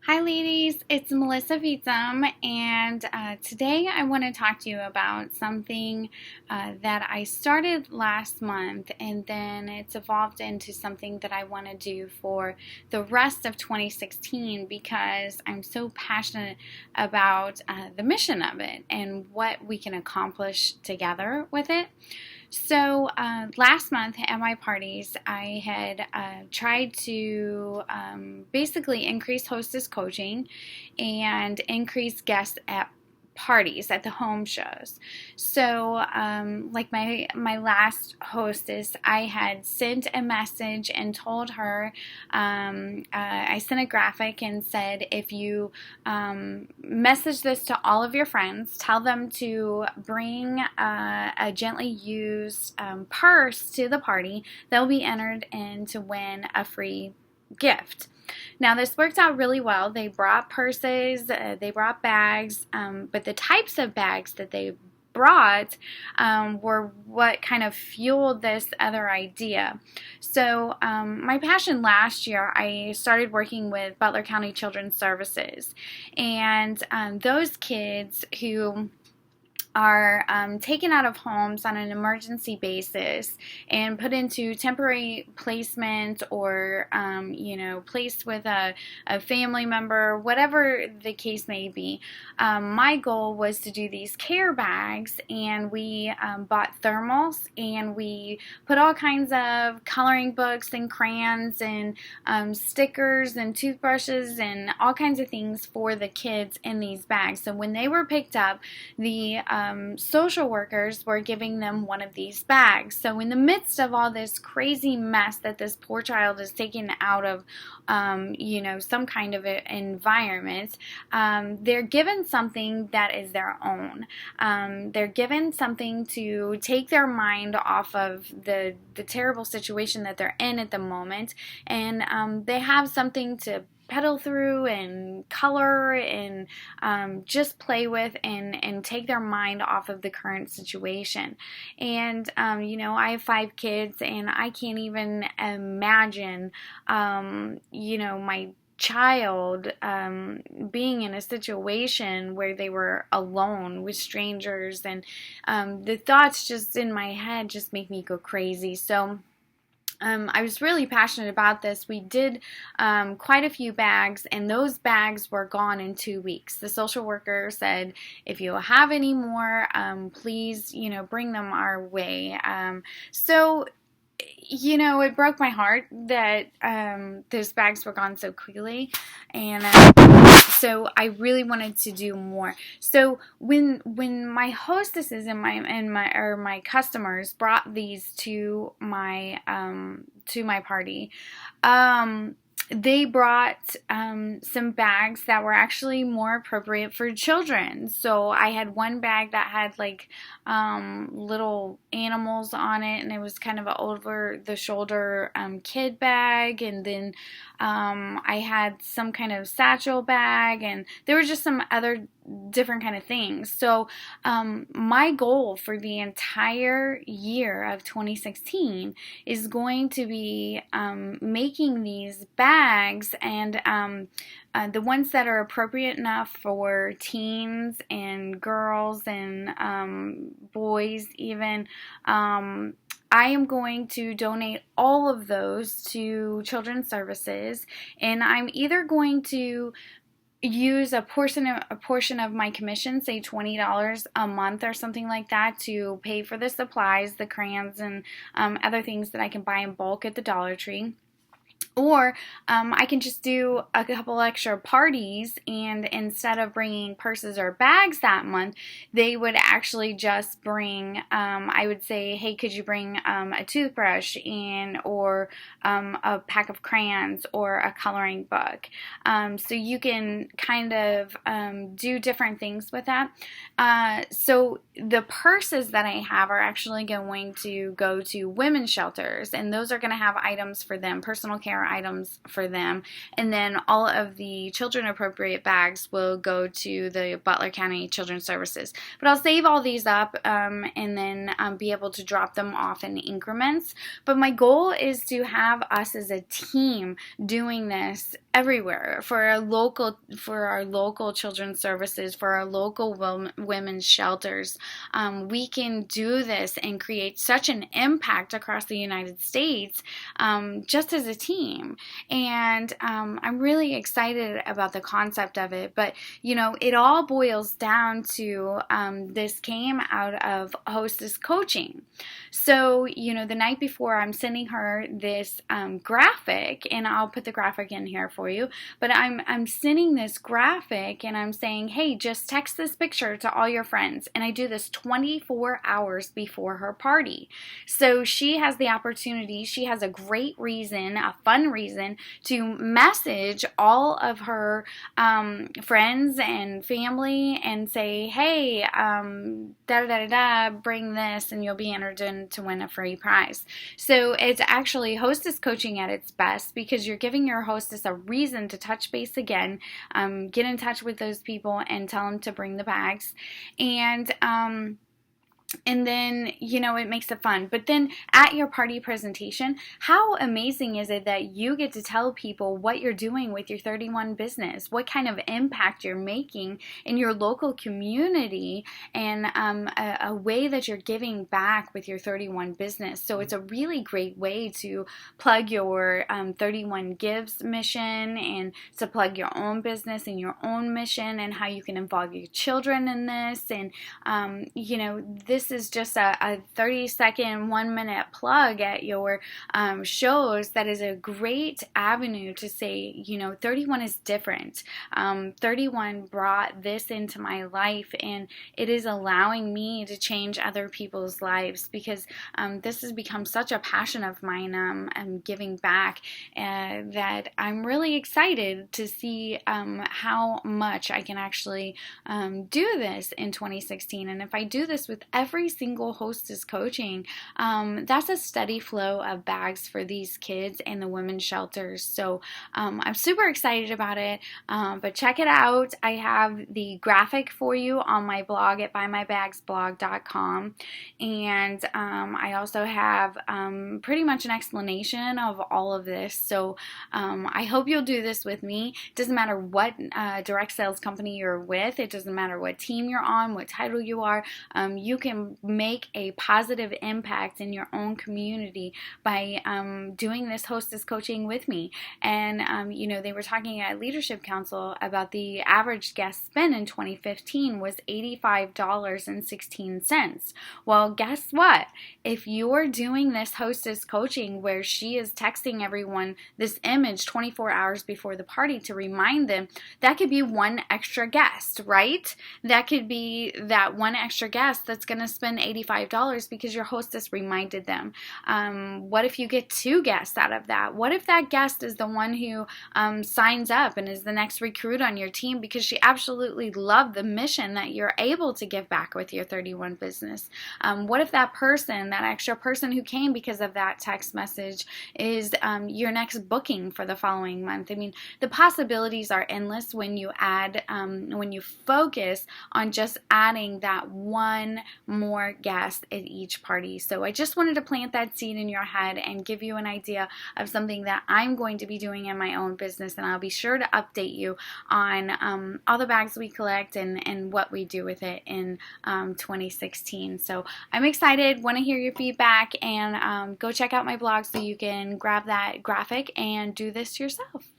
Hi ladies, it's Melissa Fietsam, and today I want to talk to you about something that I started last month, and then it's evolved into something that I want to do for the rest of 2016 because I'm so passionate about the mission of it and what we can accomplish together with it. So last month at my parties, I had tried to basically increase hostess coaching and increase guests at parties at the home shows. So like my last hostess, I had sent a message and told her, I sent a graphic and said, if you message this to all of your friends, tell them to bring a gently used purse to the party, they'll be entered in to win a free gift. Now this worked out really well. They brought purses, they brought bags, but the types of bags that they brought were what kind of fueled this other idea. So my passion last year, I started working with Butler County Children's Services, and those kids who are taken out of homes on an emergency basis and put into temporary placement or, placed with a family member, whatever the case may be. My goal was to do these care bags, and we bought thermals, and we put all kinds of coloring books and crayons and stickers and toothbrushes and all kinds of things for the kids in these bags. So when they were picked up, the social workers were giving them one of these bags. So in the midst of all this crazy mess that this poor child is taken out of, some kind of environment, they're given something that is their own. They're given something to take their mind off of the terrible situation that they're in at the moment, and they have something to pedal through and color and just play with and take their mind off of the current situation. And I have 5 kids, and I can't even imagine my child being in a situation where they were alone with strangers, and the thoughts just in my head just make me go crazy. So I was really passionate about this. We did quite a few bags, and those bags were gone in 2 weeks. The social worker said, if you have any more, please, bring them our way. So it broke my heart that those bags were gone so quickly, and so I really wanted to do more. So when my hostesses and my customers brought these to my party, they brought some bags that were actually more appropriate for children. So I had one bag that had like little animals on it, and it was kind of an over-the-shoulder kid bag. And then I had some kind of satchel bag, and there were just some other different kind of things. So my goal for the entire year of 2016 is going to be making these bags, and the ones that are appropriate enough for teens and girls and boys even. I am going to donate all of those to Children's Services, and I'm either going to use a portion of my commission, say $20 a month or something like that, to pay for the supplies, the crayons, and other things that I can buy in bulk at the Dollar Tree. Or I can just do a couple extra parties, and instead of bringing purses or bags that month, they would actually just bring, I would say, hey, could you bring a toothbrush or a pack of crayons or a coloring book? So you can kind of do different things with that. So the purses that I have are actually going to go to women's shelters, and those are going to have items for them, personal care items for them, and then all of the children appropriate bags will go to the Butler County Children's Services. But I'll save all these up and then be able to drop them off in increments. But my goal is to have us as a team doing this everywhere for our local children's services, for our local women's shelters. We can do this and create such an impact across the United States just as a team. And I'm really excited about the concept of it. But, it all boils down to this came out of Hostess coaching. So, the night before, I'm sending her this graphic, and I'll put the graphic in here for you. But I'm sending this graphic, and I'm saying, hey, just text this picture to all your friends. And I do this 24 hours before her party. So she has the opportunity, she has a great reason, a fun reason to message all of her friends and family and say, hey, bring this and you'll be entered in to win a free prize. So it's actually hostess coaching at its best, because you're giving your hostess a reason to touch base again, get in touch with those people and tell them to bring the bags. And then, it makes it fun. But then at your party presentation, how amazing is it that you get to tell people what you're doing with your 31 business, what kind of impact you're making in your local community, and a way that you're giving back with your 31 business. So it's a really great way to plug your 31 Gives mission, and to plug your own business and your own mission, and how you can involve your children in this. And, this is just a 30-second, 1-minute plug at your shows that is a great avenue to say, 31 is different. 31 brought this into my life, and it is allowing me to change other people's lives, because this has become such a passion of mine, giving back, that I'm really excited to see how much I can actually do this in 2016. And if I do this with every single hostess coaching, that's a steady flow of bags for these kids and the women's shelters. So I'm super excited about it, but check it out. I have the graphic for you on my blog at buymybagsblog.com, and I also have pretty much an explanation of all of this. So I hope you'll do this with me. It doesn't matter what direct sales company you're with. It doesn't matter what team you're on, what title you are. You can make a positive impact in your own community by doing this hostess coaching with me. And they were talking at Leadership Council about the average guest spend in 2015 was $85.16. Well, guess what? If you're doing this hostess coaching where she is texting everyone this image 24 hours before the party to remind them, that could be one extra guest, right? That could be that one extra guest that's going to spend $85 because your hostess reminded them. What if you get 2 guests out of that? What if that guest is the one who signs up and is the next recruit on your team because she absolutely loved the mission that you're able to give back with your 31 business? What if that person, that extra person who came because of that text message, is your next booking for the following month? I mean, the possibilities are endless when you add, when you focus on just adding that one more guest at each party. So I just wanted to plant that seed in your head and give you an idea of something that I'm going to be doing in my own business, and I'll be sure to update you on all the bags we collect and what we do with it in 2016. So I'm excited, want to hear your feedback, and go check out my blog so you can grab that graphic and do this yourself.